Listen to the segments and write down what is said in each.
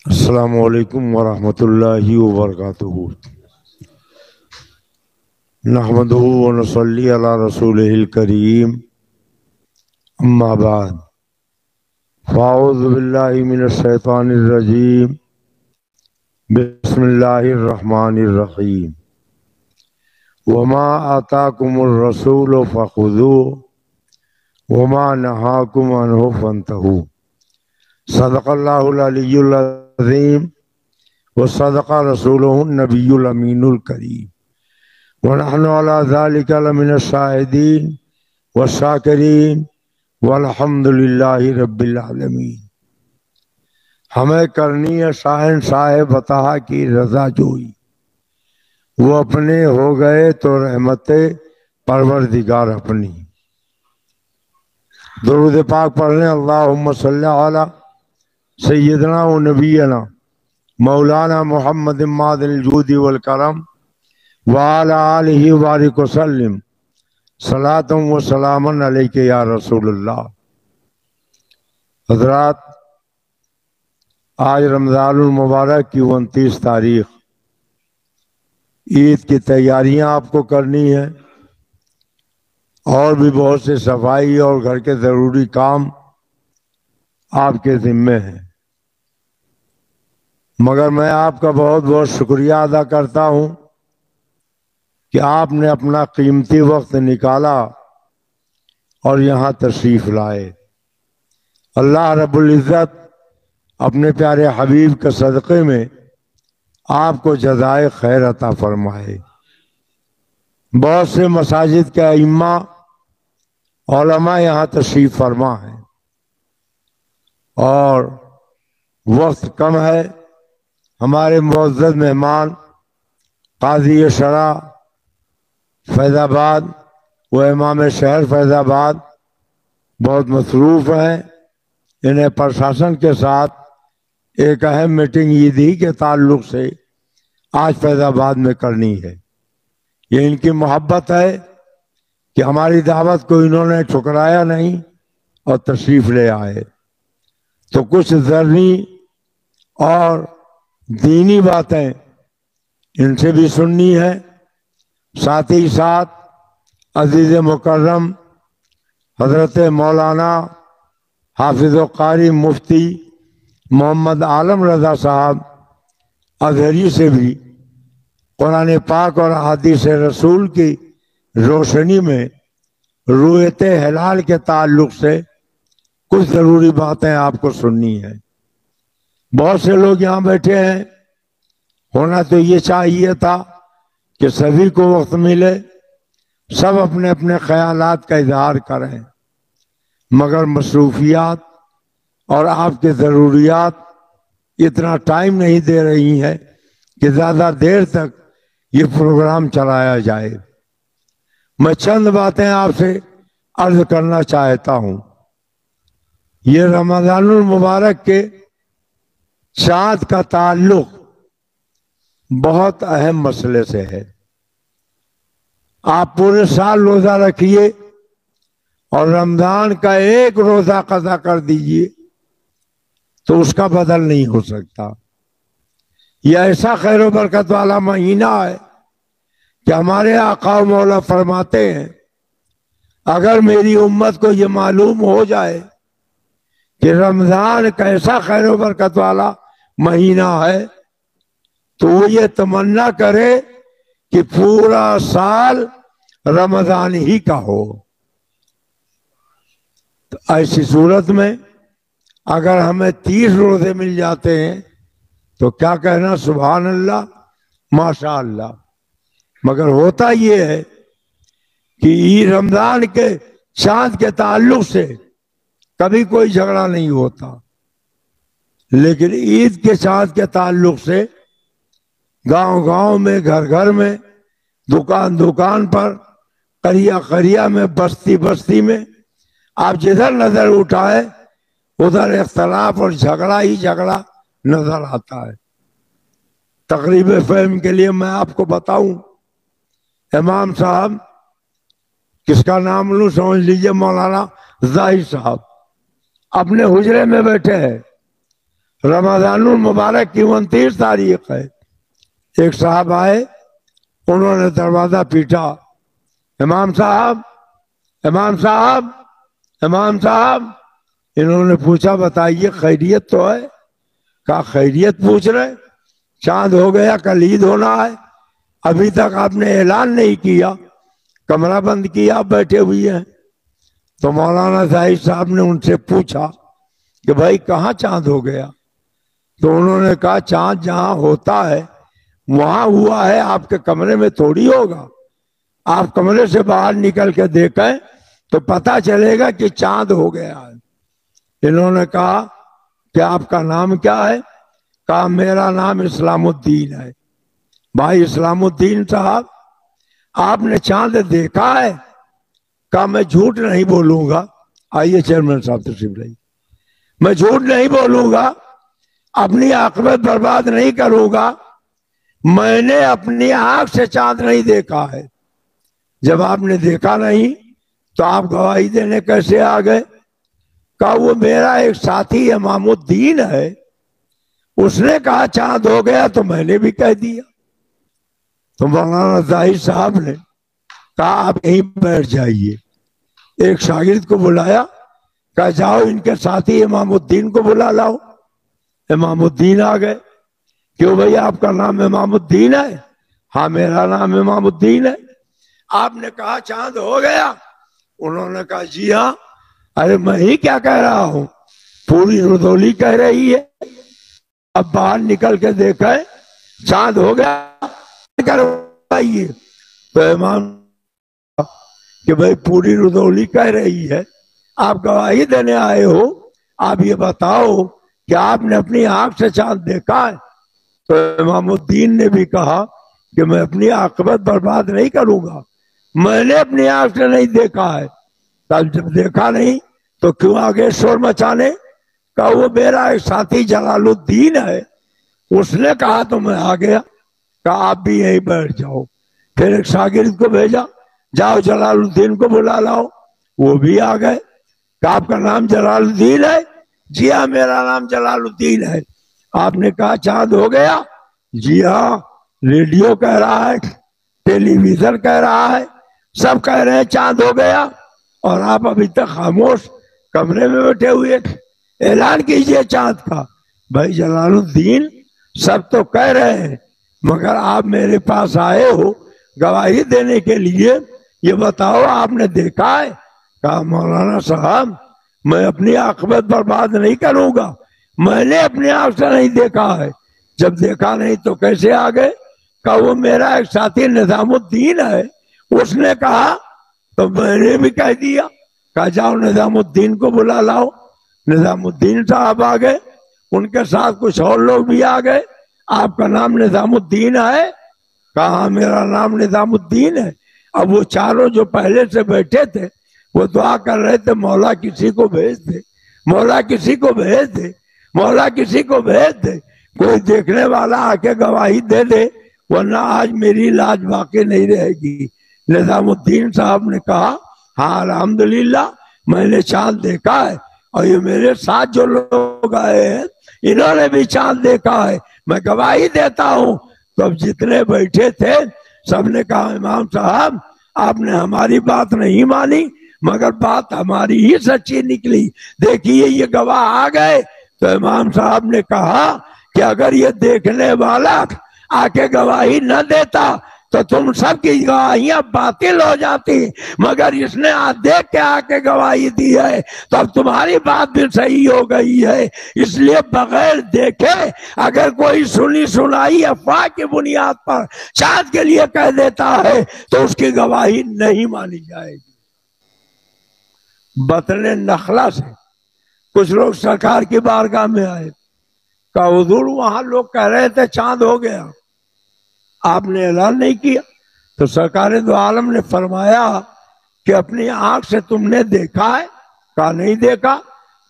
अस्सलामु अलैकुम वरहमतुल्लाहि वबरकातुहू। नहमदुहु व नसल्ली अला रसूलिहिल करीम, अम्मा बाद। फ़ाऊज़ु बिल्लाहि मिनश शैतानिर रजीम, बिस्मिल्लाहिर रहमानिर रहीम। वमा आताकुमुर रसूलु फ़ख़ुज़ूहु वमा नहाकुम अन्हु फ़न्तहू। सदक़ल्लाहुल अलिय्युल अज़ीम व सदक़ रसूलुहुन नबियुल अमीनुल करीम व नहनु अला ज़ालिका लमिनश शाहिदीन व शाकिरीन वल्हम्दुलिल्लाहि रब्बिल आलमीन। हमें करनी है शाहन साहेब बता की रजा जोई, वो अपने हो गए तो रहमते परवरदिगार अपनी। दुरूद पाक पढ़ने अल्लाहुम्मा सल्ली अला सय्यदना व नबीना मौलाना मुहम्मद मादिल जूदी वल करम व अला आलिहि व बारिक वसल्लिम सलातुम व सलामन अलैका या रसूलुल्लाह। हज़रात, आज रमज़ानुल मुबारक की 29 तारीख, ईद की तैयारियां आपको करनी है और भी बहुत से सफाई और घर के ज़रूरी काम आपके ज़िम्मे हैं। मगर मैं आपका बहुत बहुत शुक्रिया अदा करता हूं कि आपने अपना कीमती वक्त निकाला और यहाँ तशरीफ़ लाए। अल्लाह रब्बुल इज़्ज़त अपने प्यारे हबीब के सदक़े में आपको जज़ाए खैर अता फरमाए। बहुत से मसाजिद के इम्मा उलमा यहाँ तशरीफ़ फरमा है और वक्त कम है। हमारे मुअज़्ज़ज़ मेहमान काज़ी शरा फैज़ाबाद व इमाम शहर फैज़ाबाद बहुत मसरूफ़ हैं। इन्हें प्रशासन के साथ एक अहम मीटिंग ईदी के ताल्लुक़ से आज फैज़ाबाद में करनी है। ये इनकी मोहब्बत है कि हमारी दावत को इन्होंने ठुकराया नहीं और तशरीफ़ ले आए। तो कुछ ज़रनी और दीनी बातें इनसे भी सुननी है। साथ ही साथ अजीज़ मुकर्रम हज़रत मौलाना हाफिज़ व कारी मुफ्ती मोहम्मद आलम रज़ा साहब अज़हरी से भी कुरान पाक और हदीस रसूल की रोशनी में रुयते हिलाल के ताल्लुक़ से कुछ ज़रूरी बातें आपको सुननी है। बहुत से लोग यहाँ बैठे हैं, होना तो ये चाहिए था कि सभी को वक्त मिले, सब अपने अपने ख्यालात का इजहार करें, मगर मसरूफियात और आपके ज़रूरियात इतना टाइम नहीं दे रही हैं कि ज़्यादा देर तक ये प्रोग्राम चलाया जाए। मैं चंद बातें आपसे अर्ज करना चाहता हूँ। ये रमज़ानुल मुबारक के चाँद का ताल्लुक बहुत अहम मसले से है। आप पूरे साल रोज़ा रखिए और रमज़ान का एक रोज़ा कज़ा कर दीजिए तो उसका बदल नहीं हो सकता। यह ऐसा खैर व बरकत वाला महीना है कि हमारे आका मौला फरमाते हैं, अगर मेरी उम्मत को ये मालूम हो जाए कि रमज़ान कैसा खैर व बरकत वाला महीना है तो वो ये तमन्ना करे कि पूरा साल रमज़ान ही का हो। तो ऐसी सूरत में अगर हमें 30 रोज़े मिल जाते हैं तो क्या कहना, सुभान अल्लाह माशा अल्लाह। मगर होता ये है कि रमज़ान के चाँद के ताल्लुक से कभी कोई झगड़ा नहीं होता, लेकिन ईद के चाँद के ताल्लुक से गांव गांव में, घर घर में, दुकान दुकान पर, करिया करिया में, बस्ती बस्ती में आप जिधर नजर उठाए उधर इख्तलाफ और झगड़ा ही झगड़ा नजर आता है। तकरीब फहम के लिए मैं आपको बताऊं, इमाम साहब, किसका नाम लूं समझ लीजिए, मौलाना जाहिर साहब अपने हुजरे में बैठे हैं रमजानुल मुबारक की 29 तारीख है। एक साहब आए, उन्होंने दरवाजा पीटा, इमाम साहब, इमाम साहब, इमाम साहब। इन्होंने पूछा बताइए खैरियत तो है? कहा खैरियत पूछ रहे, चांद हो गया, कल ईद होना है, अभी तक आपने ऐलान नहीं किया, कमरा बंद किया, बैठे हुए हैं। तो मौलाना जाहिद साहब ने उनसे पूछा कि भाई कहाँ चांद हो गया? तो उन्होंने कहा चांद जहां होता है वहां हुआ है, आपके कमरे में थोड़ी होगा। आप कमरे से बाहर निकल के देखें तो पता चलेगा कि चांद हो गया है। इन्होंने कहा कि आपका नाम क्या है? कहा मेरा नाम इस्लामुद्दीन है। भाई इस्लामुद्दीन साहब, आपने चांद देखा है? कहा मैं झूठ नहीं बोलूंगा। आइए चेयरमैन साहब तशरीफ लाइए। मैं झूठ नहीं बोलूंगा, अपनी आखिरत बर्बाद नहीं करूंगा, मैंने अपनी आंख से चांद नहीं देखा है। जब आपने देखा नहीं तो आप गवाही देने कैसे आ गए? कहा वो मेरा एक साथी इमामुद्दीन है, उसने कहा चांद हो गया तो मैंने भी कह दिया। तो मौलाना जाहिद साहब ने कहा आप यहीं बैठ जाइए। एक शागिर्द को बुलाया, कहा जाओ इनके साथी इमामुद्दीन को बुला लाओ। इमामुद्दीन आ गए। क्यों भाई आपका नाम इमामुद्दीन है? हाँ मेरा नाम इमामुद्दीन है। आपने कहा चांद हो गया? उन्होंने कहा जी हाँ। अरे मैं ही क्या कह रहा हूं, पूरी रुदौली कह रही है। अब बाहर निकल के देखा है चांद हो गया, करवाइए। तो इमाम कि भाई पूरी रुदौली कह रही है, आप गवाही देने आए हो, आप ये बताओ कि आपने अपनी आंख से चांद देखा है? तो इमामुद्दीन ने भी कहा कि मैं अपनी आखिरत बर्बाद नहीं करूंगा, मैंने अपनी आंख से नहीं देखा है। तब जब देखा नहीं तो क्यों आगे शोर मचाने? कहा वो मेरा एक साथी जलालुद्दीन है, उसने कहा तो मैं आ गया। कहा आप भी यहीं बैठ जाओ। फिर एक शागिर्द को भेजा, जाओ जलालुद्दीन को बुला लाओ। वो भी आ गए। कहा आपका नाम जलालुद्दीन है? जी हाँ मेरा नाम जलालुद्दीन है। आपने कहा चांद हो गया? जी हाँ, रेडियो कह रहा है, टेलीविजन कह रहा है, सब कह रहे हैं चांद हो गया, और आप अभी तक खामोश कमरे में बैठे हुए। ऐलान कीजिए चांद का। भाई जलालुद्दीन सब तो कह रहे हैं, मगर आप मेरे पास आए हो गवाही देने के लिए, ये बताओ आपने देखा है? कहा मौलाना साहब मैं अपनी आखिरत बर्बाद नहीं करूंगा, मैंने अपनी आंख से नहीं देखा है। जब देखा नहीं तो कैसे आ गए? कहा वो मेरा एक साथी निजामुद्दीन है, उसने कहा तो मैंने भी कह दिया। कहा जाओ निजामुद्दीन को बुला लाओ। निजामुद्दीन साहब आ गए, उनके साथ कुछ और लोग भी आ गए। आपका नाम निजामुद्दीन है? कहा मेरा नाम निजामुद्दीन है। अब वो चारों जो पहले से बैठे थे वो दुआ कर रहे थे मौला किसी को भेज दे, मौला किसी को भेज दे, मौला किसी को भेज दे, कोई देखने वाला आके गवाही दे दे, वरना आज मेरी लाज बाकी नहीं रहेगी। निजामुद्दीन साहब ने कहा हाँ अल्हम्दुलिल्लाह मैंने चांद देखा है, और ये मेरे साथ जो लोग आए हैं इन्होंने भी चांद देखा है, मैं गवाही देता हूँ। तो अब जितने बैठे थे सबने कहा इमाम साहब आपने हमारी बात नहीं मानी, मगर बात हमारी ही सच्ची निकली, देखिए ये गवाह आ गए। तो इमाम साहब ने कहा कि अगर ये देखने वाला आके गवाही न देता तो तुम सबकी गवाहियां बातिल हो जाती, मगर इसने देख के आके गवाही दी है तो अब तुम्हारी बात भी सही हो गई है। इसलिए बगैर देखे अगर कोई सुनी सुनाई अफवाह की बुनियाद पर चांद के लिए कह देता है तो उसकी गवाही नहीं मानी जाएगी। बतने नखला से कुछ लोग सरकार की बारगाह में आए, कहा हुजूर वहां लोग कह रहे थे चांद हो गया, आपने ऐलान नहीं किया। तो सरकार दो आलम ने फरमाया कि अपनी आंख से तुमने देखा है? कहा नहीं देखा।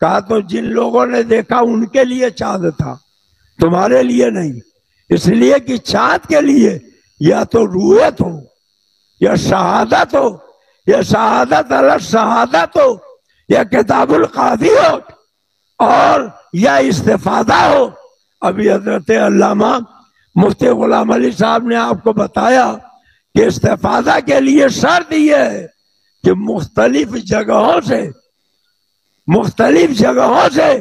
कहा तो जिन लोगों ने देखा उनके लिए चांद था, तुम्हारे लिए नहीं, इसलिए कि चांद के लिए या तो रूयत हो या शहादत हो, या शहादत अलग शहादत हो, या किताबुल कादी हो, और या इस्तेफादा हो। अभी हजरत अल्लामा मुफ्ती गुलाम अली साहब ने आपको बताया कि इस्तेफादा के लिए शर्त यह है कि मुख्तलिफ जगहों से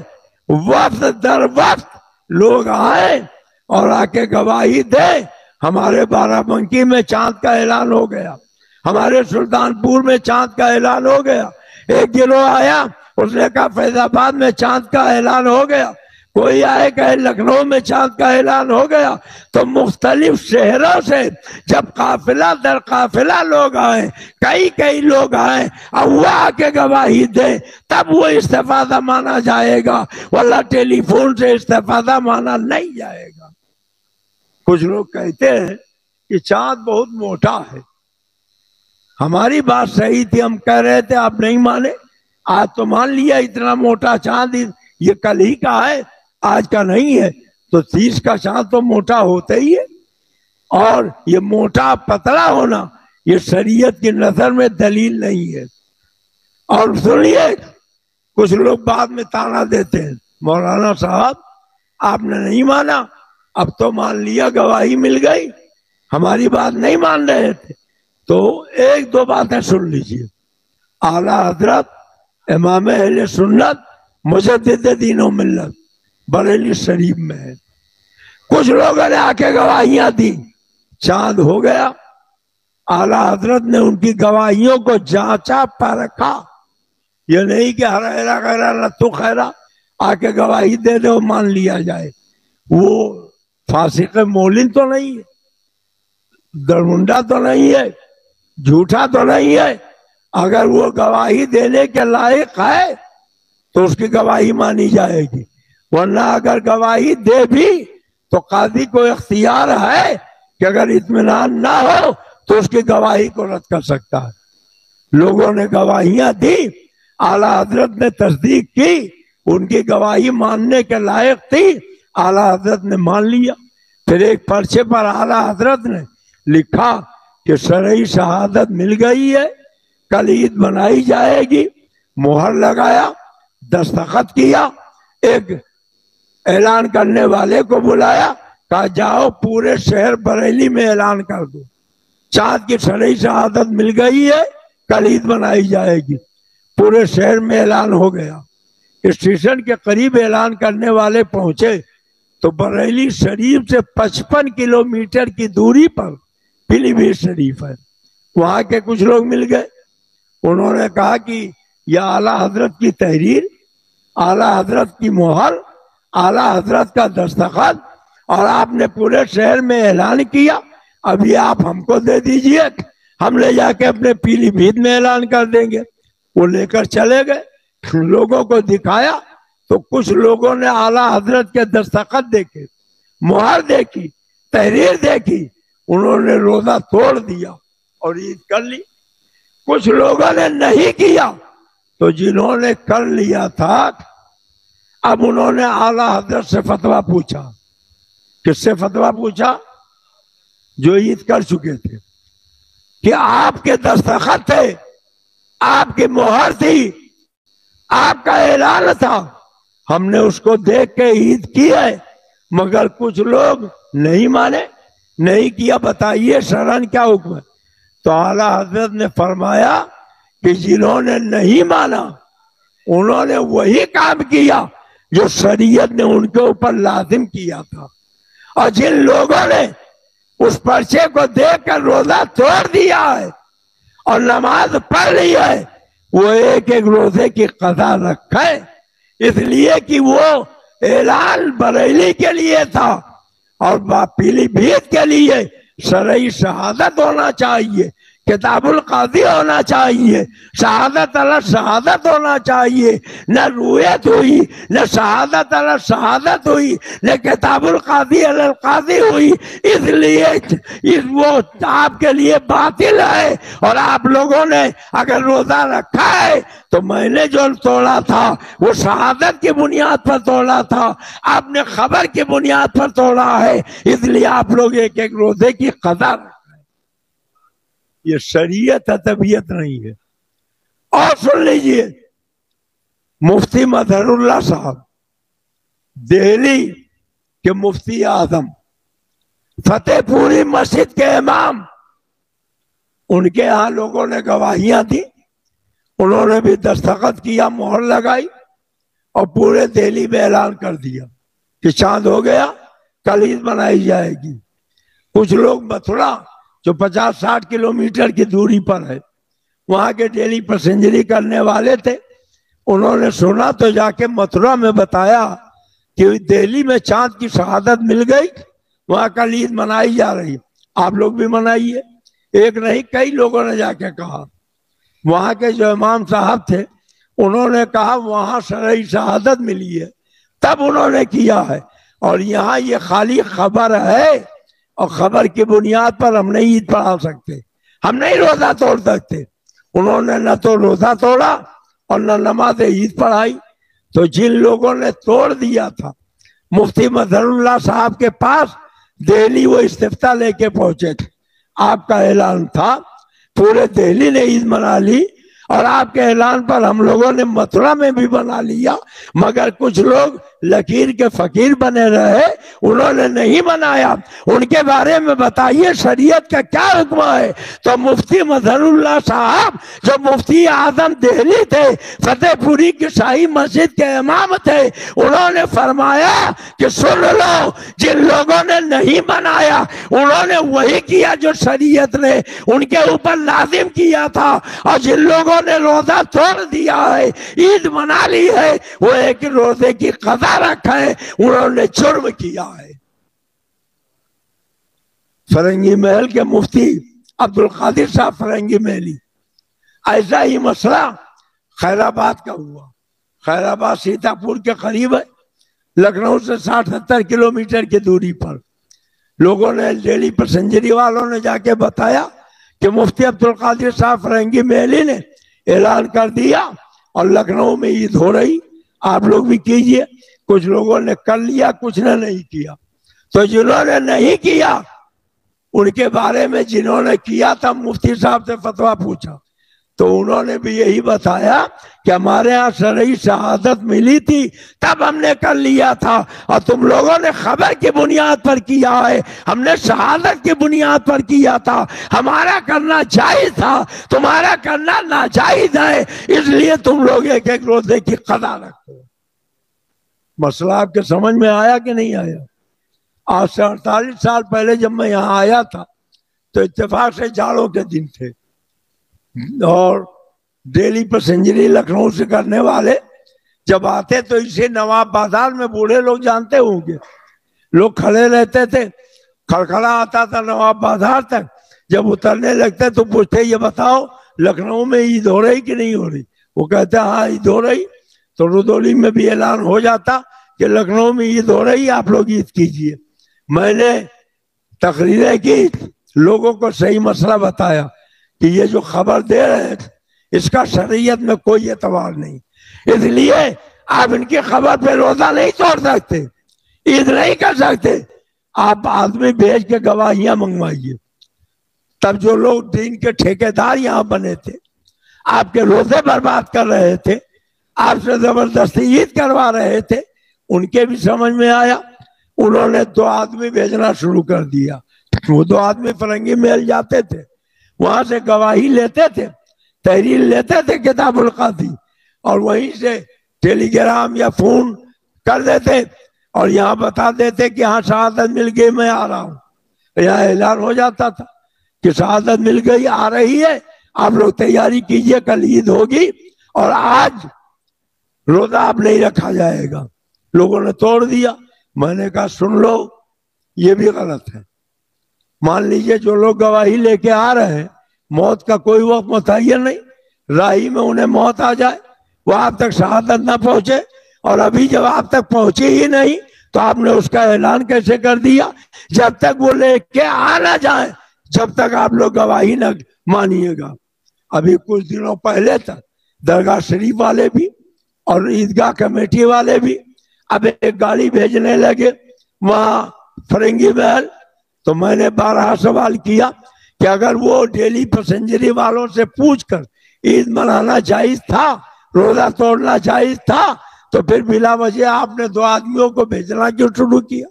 वक्त दर वक्त लोग आए और आके गवाही दे। हमारे बाराबंकी में चांद का ऐलान हो गया, हमारे सुल्तानपुर में चांद का ऐलान हो गया। एक गिरोह आया, उसने कहा फैजाबाद में चांद का ऐलान हो गया। कोई आए कहे लखनऊ में चांद का ऐलान हो गया। तो मुख्तलिफ शहरों से जब काफिला दर काफिला लोग आए, कई लोग आए, अब वो आके गवाही दे, तब वो इस्तेफादा माना जाएगा, वरना टेलीफोन से इस्तेफादा माना नहीं जाएगा। कुछ लोग कहते हैं कि चांद बहुत मोटा है। हमारी बात सही थी, हम कह रहे थे, आप नहीं माने। आज तो मान लिया इतना मोटा चांद ये कल ही का है, आज का नहीं है। तो 30 का चांद तो मोटा होता ही है। और ये मोटा पतला होना ये शरीयत की नजर में दलील नहीं है। और सुनिए, कुछ लोग बाद में ताना देते हैं, मौलाना साहब आपने नहीं माना, अब तो मान लिया, गवाही मिल गई, हमारी बात नहीं मान रहे थे। तो एक दो बातें सुन लीजिए। आला हजरत इमाम अहले सुन्नत मुजद्दिद दीन व मिल्लत बरेली शरीफ में है। कुछ लोगों ने आके गवाहियां दी, चांद हो गया। आला हजरत ने उनकी गवाहियों को जांचा परखा। ये नहीं कि हरा खैरा लत्तू खैरा आके गवाही दे दो मान लिया जाए। वो फासिक मोलिन तो नहीं है, दरमुंडा तो नहीं है, झूठा तो नहीं है। अगर वो गवाही देने के लायक है तो उसकी गवाही मानी जाएगी, वरना अगर गवाही दे भी तो काजी को इख्तियार है कि अगर इत्मीनान ना हो तो उसकी गवाही को रद्द कर सकता है। लोगों ने गवाहियां दी, आला हजरत ने तस्दीक की, उनकी गवाही मानने के लायक थी, आला हजरत ने मान लिया। फिर एक पर्चे पर आला हजरत ने लिखा कि शरई शहादत मिल गई है, कल ईद बनाई जाएगी। मोहर लगाया, दस्तखत किया, एक ऐलान करने वाले को बुलाया, कहा जाओ पूरे शहर बरेली में ऐलान कर दो, चांद की शरई शहादत मिल गई है, कल ईद बनाई जाएगी। पूरे शहर में ऐलान हो गया। स्टेशन के करीब ऐलान करने वाले पहुंचे तो बरेली शरीफ से 55 किलोमीटर की दूरी पर पीलीभीत शरीफ है। वहां के कुछ लोग मिल गए, उन्होंने कहा कि यह आला हजरत की तहरीर, आला हजरत की मोहर, आला हजरत का दस्तखत, और आपने पूरे शहर में ऐलान किया, अभी आप हमको दे दीजिए, हम ले जाके अपने पीलीभीत में ऐलान कर देंगे। वो लेकर चले गए, लोगों को दिखाया तो कुछ लोगों ने आला हजरत के दस्तखत देखे, मुहर देखी, तहरीर देखी, उन्होंने रोजा तोड़ दिया और ईद कर ली। कुछ लोगों ने नहीं किया, तो जिन्होंने कर लिया था अब उन्होंने आला हजरत से फतवा पूछा। किससे फतवा पूछा? जो ईद कर चुके थे, कि आपके दस्तखत थे, आपकी मुहर थी, आपका ऐलान था, हमने उसको देख के ईद की है, मगर कुछ लोग नहीं माने, नहीं किया, बताइए शरन क्या हुक्म है? तो आला हजरत ने फरमाया कि जिन्होंने नहीं माना उन्होंने वही काम किया जो शरीयत ने उनके ऊपर लाजिम किया था, और जिन लोगों ने उस पर्चे को देखकर रोजा तोड़ दिया है और नमाज पढ़ ली है, वो एक एक रोजे की कज़ा रखे, इसलिए कि वो ऐलान बरेली के लिए था और पीलीभीत के लिए शरई शहादत होना चाहिए, किताबुल काजी होना चाहिए, शहादत अला शहादत होना चाहिए। न रुयत हुई, न शहादत अला शहादत हुई, न किताबुल काजी अला काजी हुई, इसलिए वो आपके लिए बातिल है। और आप लोगों ने अगर रोजा रखा है तो मैंने जो तोड़ा था वो शहादत की बुनियाद पर तोड़ा था, आपने खबर की बुनियाद पर तोड़ा है, इसलिए आप लोग एक एक रोजे की कदर। ये शरीयत है, तबीयत नहीं है। और सुन लीजिए, मुफ्ती मजहरुल्लाह साहब दिल्ली के मुफ्ती आजम, फतेहपुरी मस्जिद के इमाम, उनके यहाँ लोगों ने गवाहियां दी, उन्होंने भी दस्तखत किया, मोहर लगाई और पूरे दिल्ली में ऐलान कर दिया कि चांद हो गया, कल ईद मनाई जाएगी। कुछ लोग मथुरा जो 50-60 किलोमीटर की दूरी पर है, वहां के डेली पैसेंजरी करने वाले थे, उन्होंने सुना तो जाके मथुरा में बताया कि दिल्ली में चांद की शहादत मिल गई, वहां कल ईद मनाई जा रही है, आप लोग भी मनाइए। एक नहीं कई लोगों ने जाके कहा। वहां के जो इमाम साहब थे उन्होंने कहा वहां शरई शहादत मिली है, तब उन्होंने किया है, और यहाँ ये खाली खबर है और खबर की बुनियाद पर हम नहीं ईद पढ़ा सकते, हम नहीं रोजा तोड़ सकते। उन्होंने न तो रोजा तोड़ा और न नमाज ईद पढ़ाई। तो जिन लोगों ने तोड़ दिया था, मुफ्ती मजहरुल्लाह साहब के पास दिल्ली वो इस्तिफ्ता लेके पहुंचे थे, आपका ऐलान था, पूरे दिल्ली ने ईद मना ली और आपके ऐलान पर हम लोगों ने मथुरा में भी बना लिया, मगर कुछ लोग लकीर के फकीर बने रहे, उन्होंने नहीं बनाया। उनके बारे में बताइए शरीयत का क्या हुक्म है। तो मुफ्ती मजहरुल्लाह साहब जो मुफ्ती आजम दिल्ली थे, फतेहपुरी की शाही मस्जिद के इमाम थे, उन्होंने फरमाया कि सुन लो, जिन लोगों ने नहीं बनाया उन्होंने वही किया जो शरीयत ने उनके ऊपर लाजिम किया था, और जिन लोगों ने रोजा तोड़ दिया है, ईद मना ली है, वो एक रोजे की कदा रखा है, उन्होंने जुर्म किया है। फरंगी महल के मुफ्ती अब्दुल कादिर साहब फरंगी महली, ऐसा ही मसला खैराबाद का हुआ। खैराबाद सीतापुर के करीब है, लखनऊ से 60-70 किलोमीटर की दूरी पर। लोगों ने, डेली पैसेंजरी वालों ने जाके बताया कि मुफ्ती अब्दुल कादिर साहब फरंगी महली ने ऐलान कर दिया और लखनऊ में ईद हो रही, आप लोग भी कीजिए। कुछ लोगों ने कर लिया, कुछ ने नहीं किया। तो जिन्होंने नहीं किया उनके बारे में जिन्होंने किया था, मुफ्ती साहब से फतवा पूछा तो उन्होंने भी यही बताया कि हमारे यहाँ शरई शहादत मिली थी, तब हमने कर लिया था, और तुम लोगों ने खबर की बुनियाद पर किया है, हमने शहादत की बुनियाद पर किया था। हमारा करना जायज था, तुम्हारा करना नाजायज है, इसलिए तुम लोग एक एक रोजे की कदा रखो। मसला आपके समझ में आया कि नहीं आया? आज से 48 साल पहले जब मैं यहाँ आया था तो इत्तेफाक से जाड़ों के दिन थे, और डेली पैसेंजरी लखनऊ से करने वाले जब आते तो इसे नवाब बाजार में, बूढ़े लोग जानते होंगे, लोग खड़े रहते थे, खड़खड़ा आता था नवाब बाजार तक। जब उतरने लगते तो पूछते ये बताओ लखनऊ में ईद हो रही कि नहीं हो रही? वो कहते हाँ ईद हो रही। तो रुदौली में भी ऐलान हो जाता कि लखनऊ में ईद हो रही, आप लोग ईद कीजिए। मैंने तकरीरें की, लोगों को सही मसला बताया कि ये जो खबर दे रहे हैं इसका शरीयत में कोई एतबार नहीं, इसलिए आप इनकी खबर पे रोजा नहीं तोड़ सकते, ईद नहीं कर सकते। आप आदमी भेज के गवाहियां मंगवाइए। तब जो लोग दिन के ठेकेदार यहाँ बने थे, आपके रोजे बर्बाद कर रहे थे, आपसे जबरदस्ती ईद करवा रहे थे, उनके भी समझ में आया, उन्होंने 2 आदमी भेजना शुरू कर दिया। वो 2 आदमी फरंगी महल जाते थे, वहां से गवाही लेते थे, तहरीर लेते थे किताबुल कादी, और वहीं से टेलीग्राम या फोन कर देते और यहाँ बता देते कि हाँ शहादत मिल गई, मैं आ रहा हूँ। यहाँ ऐलान हो जाता था कि शहादत मिल गई, आ रही है, आप लोग तैयारी कीजिए, कल ईद होगी और आज रोजा अब नहीं रखा जाएगा। लोगों ने तोड़ दिया। मैंने कहा सुन लो, ये भी गलत है। मान लीजिए जो लोग गवाही लेके आ रहे हैं, मौत का कोई वक्त मुतय्यन नहीं, राही में उन्हें मौत आ जाए, वो आप तक शहादत ना पहुंचे, और अभी जब आप तक पहुंची ही नहीं तो आपने उसका ऐलान कैसे कर दिया? जब तक वो लेके आ ना जाए जब तक आप लोग गवाही ना मानिएगा। अभी कुछ दिनों पहले तक दरगाह शरीफ वाले भी और ईदगाह कमेटी वाले भी अब एक गाड़ी भेजने लगे वहां फरंगी महल। तो मैंने 12 सवाल किया कि अगर वो डेली पैसेंजरी वालों से पूछकर ईद मनाना जायज था, रोजा तोड़ना जायज था, तो फिर बिला वजह आपने 2 आदमियों को भेजना क्यों शुरू किया?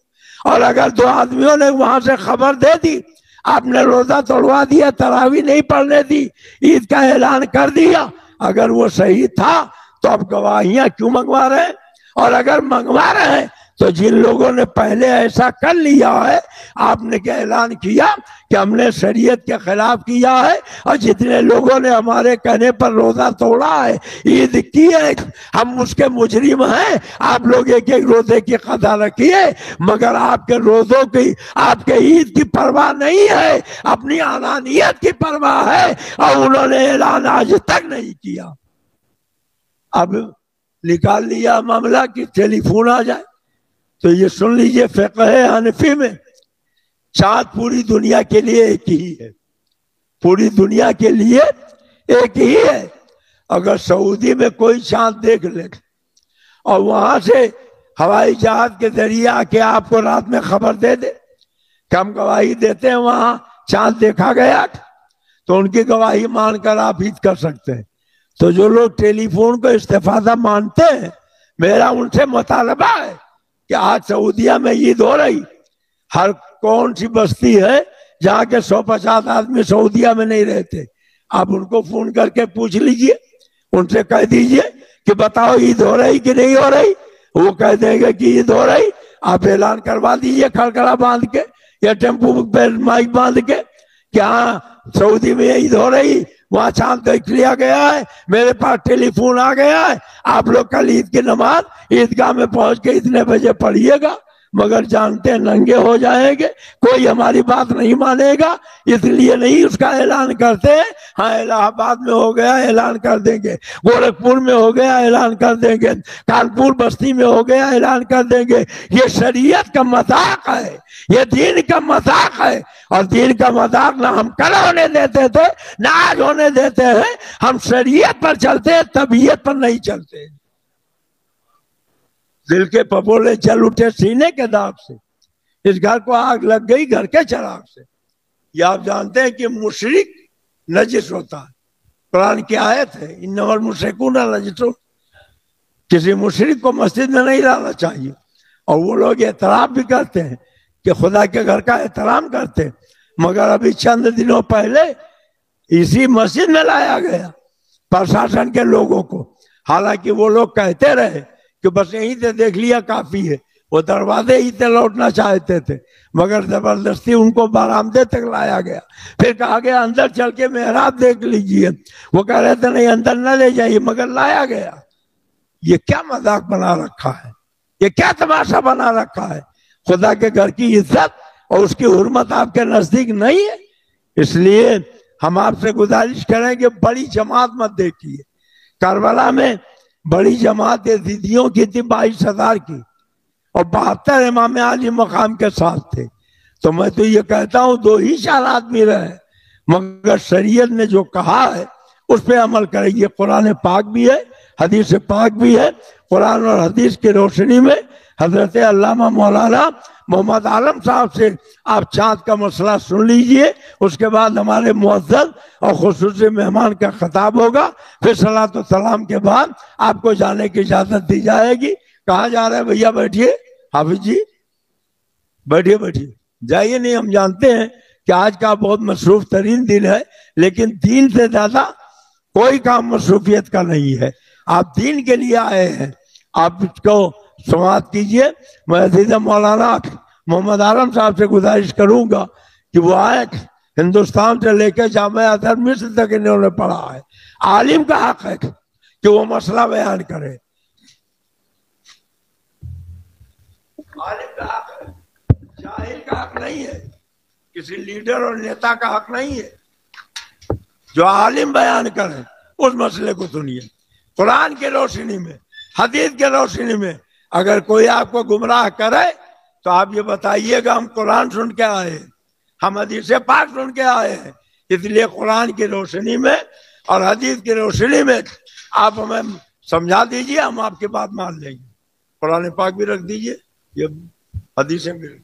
और अगर 2 आदमियों ने वहां से खबर दे दी, आपने रोजा तोड़वा दिया, तरावी नहीं पढ़ने दी, ईद का ऐलान कर दिया, अगर वो सही था तो अब गवाहियां क्यों मंगवा रहे हैं? और अगर मंगवा रहे हैं तो जिन लोगों ने पहले ऐसा कर लिया है, आपने क्या ऐलान किया कि हमने शरीयत के खिलाफ किया है, और जितने लोगों ने हमारे कहने पर रोजा तोड़ा है, ईद की है, हम उसके मुजरिम हैं। आप लोग एक एक रोजे की कदा रखिए, मगर आपके रोजों की, आपके ईद की परवाह नहीं है, अपनी आलानियत की परवाह है, और उन्होंने ऐलान आज तक नहीं किया। अब निकाल लिया मामला कि टेलीफोन आ जाए। तो ये सुन लीजिए, फ़िक़्ह हनफी में चाँद पूरी दुनिया के लिए एक ही है, पूरी दुनिया के लिए एक ही है। अगर सऊदी में कोई चाँद देख ले और वहां से हवाई जहाज के जरिए आके आपको रात में खबर दे दे कि हम गवाही देते हैं वहां चाँद देखा गया, तो उनकी गवाही मानकर आप ईद कर सकते हैं। तो जो लोग टेलीफोन को इस्तेफादा मानते हैं, मेरा उनसे मुतालबा है कि आज सऊदिया में ईद हो रही, हर कौन सी बस्ती है जहाँ के 150 आदमी सऊदिया में नहीं रहते, आप उनको फोन करके पूछ लीजिए, उनसे कह दीजिए कि बताओ ईद हो रही कि नहीं हो रही, वो कह देंगे कि ईद हो रही। आप ऐलान करवा दीजिए खड़खड़ा बांध के या टेम्पू पे माइक बांध के कि हाँ सऊदी में ईद हो रही, वहां चांद देख लिया गया है, मेरे पास टेलीफोन आ गया है, आप लोग कल ईद की नमाज ईदगाह में पहुंच के इतने बजे पढ़िएगा। मगर जानते हैं नंगे हो जाएंगे, कोई हमारी बात नहीं मानेगा, इसलिए नहीं उसका ऐलान करते हैं। हाँ इलाहाबाद में हो गया ऐलान कर देंगे, गोरखपुर में हो गया ऐलान कर देंगे, कानपुर बस्ती में हो गया ऐलान कर देंगे। ये शरीयत का मजाक है, ये दीन का मजाक है, और दीन का मजाक ना हम कल होने देते थे ना आज होने देते हैं। हम शरीयत पर चलते हैं, तबीयत पर नहीं चलते। दिल के पपोले चल उठे सीने के दाग से, इस घर को आग लग गई घर के चिराग से। ये आप जानते हैं कि मुशरिक नजिस होता है, कुरान की आयत है, इन्नमल मुशरिकून नजिसून। किसी मुशरिक को मस्जिद में नहीं लाना चाहिए, और वो लोग एहतराम भी करते हैं कि खुदा के घर का एहतराम करते हैं। मगर अभी चंद दिनों पहले इसी मस्जिद में लाया गया प्रशासन के लोगों को, हालांकि वो लोग कहते रहे कि बस यहीं से देख लिया काफी है, वो दरवाजे ही से लौटना चाहते थे, मगर जबरदस्ती उनको बरामदे तक लाया गया। फिर कहा गया अंदर चल के मेहराब देख लीजिए, वो कह रहे थे नहीं अंदर न ले जाइए, मगर लाया गया। ये क्या मजाक बना रखा है, ये क्या तमाशा बना रखा है। खुदा के घर की इज्जत और उसकी हुर्मत आपके नजदीक नहीं है। इसलिए हम आपसे गुजारिश करेंगे बड़ी जमात मत देखिए। करबला में बड़ी जमात दीदियों की थी 22,000 की, और 72 इमाम आली मकाम के साथ थे। तो मैं तो ये कहता हूँ 2 ही 4 आदमी रहे, मगर शरीयत ने जो कहा है उस पर अमल करेंगे। कुरान पाक भी है, हदीस पाक भी है। कुरान और हदीस की रोशनी में हजरत अल्लामा मौलाना मोहम्मद आलम साहब से आप चाँद का मसला सुन लीजिए, उसके बाद हमारे मुअज्जज़ और खुसूसी मेहमान का खिताब होगा, फिर सलात व सलाम के बाद आपको जाने की इजाजत दी जाएगी। कहाँ जा रहे हैं भैया? बैठिए हाफिज जी, बैठिए बैठिए, जाइए। नहीं, हम जानते हैं कि आज का बहुत मसरूफ तरीन दिन है, लेकिन दीन से ज्यादा कोई काम मसरूफियत का नहीं है। आप दीन के लिए आए हैं, आप इसको समाप्त कीजिए। मैं अजीज़ मौलाना मोहम्मद आलम साहब से गुजारिश करूंगा कि वो आए, हिंदुस्तान से लेकर जामिया अज़हर मिस्र तक इन्होंने पढ़ा है। आलिम का हक है कि वो मसला बयान करे, आलिम का हक है, जाहिल का हक नहीं है, किसी लीडर और नेता का हक नहीं है। जो आलिम बयान करे उस मसले को सुनिए, कुरान के रोशनी में, हदीस के रोशनी में। अगर कोई आपको गुमराह करे तो आप ये बताइएगा हम कुरान सुन के आए हैं, हम हदीस पाक सुन के आए हैं। इसलिए कुरान की रोशनी में और हदीस की रोशनी में आप हमें समझा दीजिए, हम आपकी बात मान लेंगे। कुरान पाक भी रख दीजिए, ये हदीसें भी रख